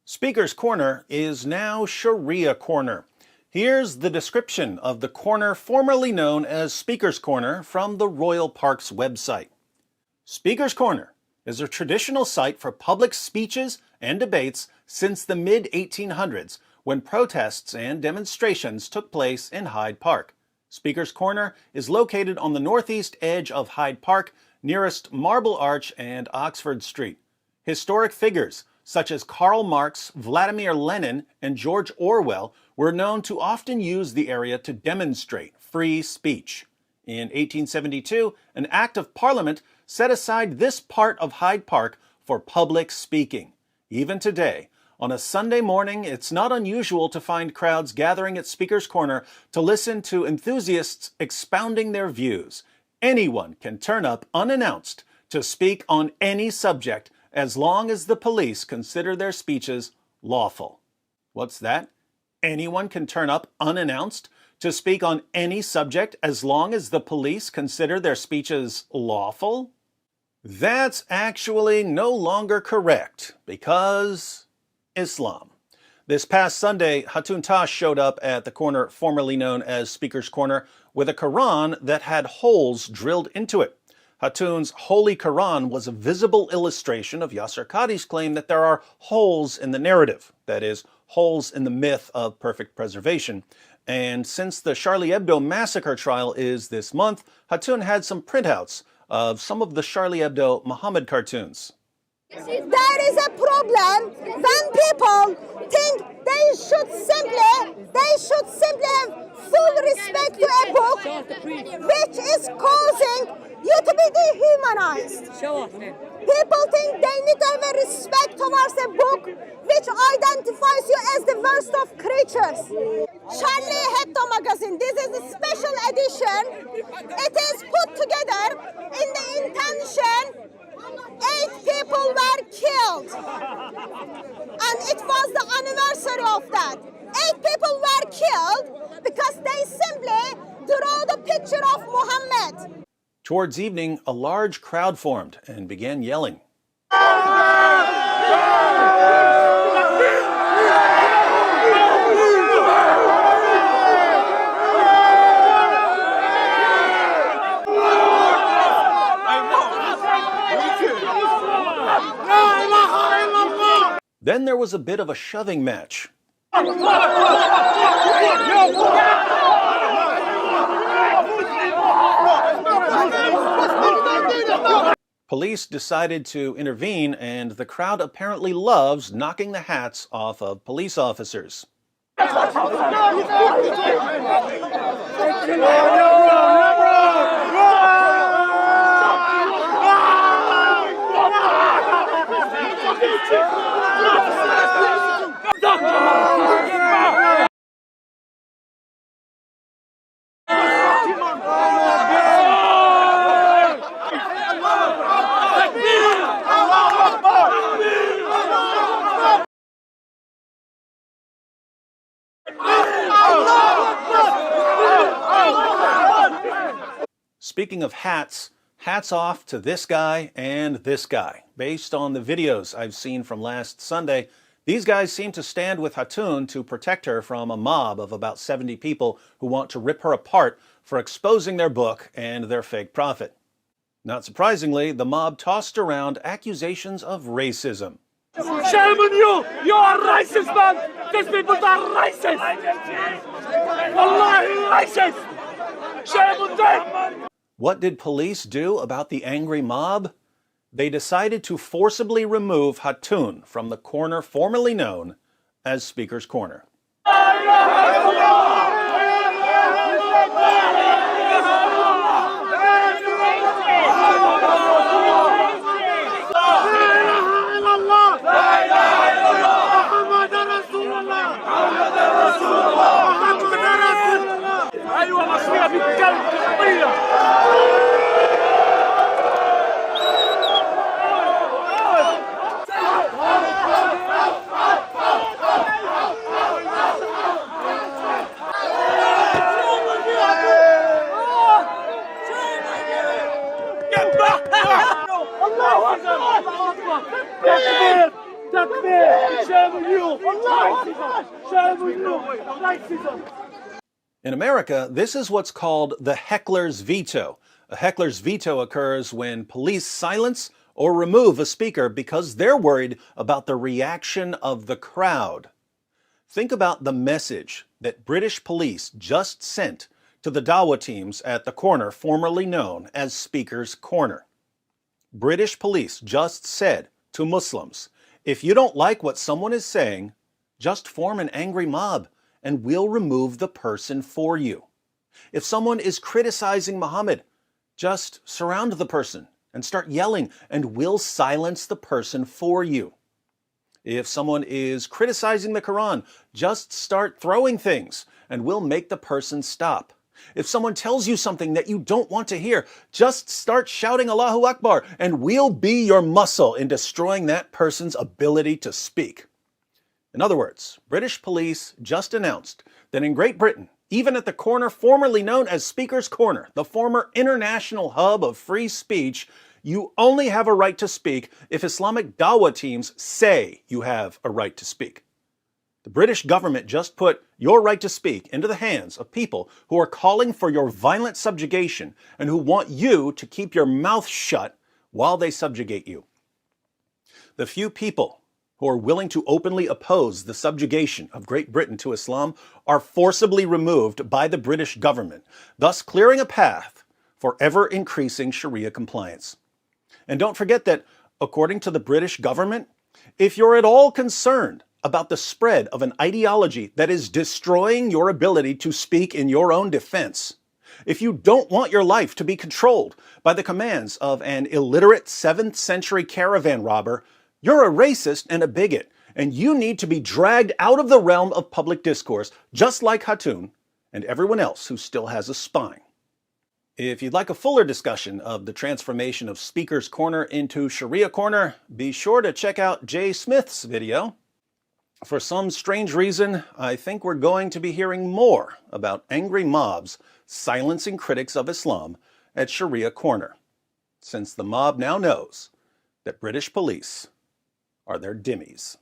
Speaker's Corner is now Shariah Corner. Here's the description of the corner formerly known as Speaker's Corner from the Royal Parks website. Speaker's Corner is a traditional site for public speeches and debates since the mid-1800s, when protests and demonstrations took place in Hyde Park. Speaker's Corner is located on the northeast edge of Hyde Park, nearest Marble Arch and Oxford Street. Historic figures such as Karl Marx, Vladimir Lenin, and George Orwell were known to often use the area to demonstrate free speech. In 1872, an act of Parliament set aside this part of Hyde Park for public speaking. Even today, on a Sunday morning, it's not unusual to find crowds gathering at Speaker's Corner to listen to enthusiasts expounding their views. Anyone can turn up unannounced to speak on any subject as long as the police consider their speeches lawful. What's that? Anyone can turn up unannounced to speak on any subject as long as the police consider their speeches lawful? That's actually no longer correct, because Islam. This past Sunday, Hatun Tash showed up at the corner formerly known as Speaker's Corner with a Quran that had holes drilled into it. Hatun's Holy Quran was a visible illustration of Yasser Qadhi's claim that there are holes in the narrative, that is, holes in the myth of perfect preservation. And since the Charlie Hebdo massacre trial is this month, Hatun had some printouts of some of the Charlie Hebdo Muhammad cartoons. There is a problem when people think they should simply have full respect to a book which is causing you to be dehumanized. People think they need to have a respect towards a book which identifies you as the worst of creatures. Charlie Hebdo magazine, this is a special edition. It is put together in the intention 8 people were killed, and it was the anniversary of that. 8 people were killed because they simply draw the picture of Muhammad. Towards evening, a large crowd formed and began yelling. Then there was a bit of a shoving match. Police decided to intervene, and the crowd apparently loves knocking the hats off of police officers. Speaking of hats, hats off to this guy and this guy. Based on the videos I've seen from last Sunday, these guys seem to stand with Hatun to protect her from a mob of about 70 people who want to rip her apart for exposing their book and their fake prophet. Not surprisingly, the mob tossed around accusations of racism. Shame on you! You are racist, man! These people are racist! Wallahi racist! Shame on them! What did police do about the angry mob? They decided to forcibly remove Hatun from the corner formerly known as Speaker's Corner. In America, this is what's called the heckler's veto. A heckler's veto occurs when police silence or remove a speaker because they're worried about the reaction of the crowd. Think about the message that British police just sent to the Dawah teams at the corner formerly known as Speaker's Corner. British police just said to Muslims, if you don't like what someone is saying, just form an angry mob and we'll remove the person for you. If someone is criticizing Muhammad, just surround the person and start yelling and we'll silence the person for you. If someone is criticizing the Quran, just start throwing things and we'll make the person stop. If someone tells you something that you don't want to hear, just start shouting Allahu Akbar and we'll be your muscle in destroying that person's ability to speak. In other words, British police just announced that in Great Britain, even at the corner formerly known as Speaker's Corner, the former international hub of free speech, you only have a right to speak if Islamic Dawah teams say you have a right to speak. The British government just put your right to speak into the hands of people who are calling for your violent subjugation and who want you to keep your mouth shut while they subjugate you. The few people who are willing to openly oppose the subjugation of Great Britain to Islam are forcibly removed by the British government, thus clearing a path for ever-increasing Sharia compliance. And don't forget that, according to the British government, if you're at all concerned about the spread of an ideology that is destroying your ability to speak in your own defense, if you don't want your life to be controlled by the commands of an illiterate 7th century caravan robber, you're a racist and a bigot, and you need to be dragged out of the realm of public discourse, just like Hatun and everyone else who still has a spine. If you'd like a fuller discussion of the transformation of Speaker's Corner into Shariah Corner, be sure to check out Jay Smith's video. For some strange reason, I think we're going to be hearing more about angry mobs silencing critics of Islam at Shariah Corner, since the mob now knows that British police are their dhimmis.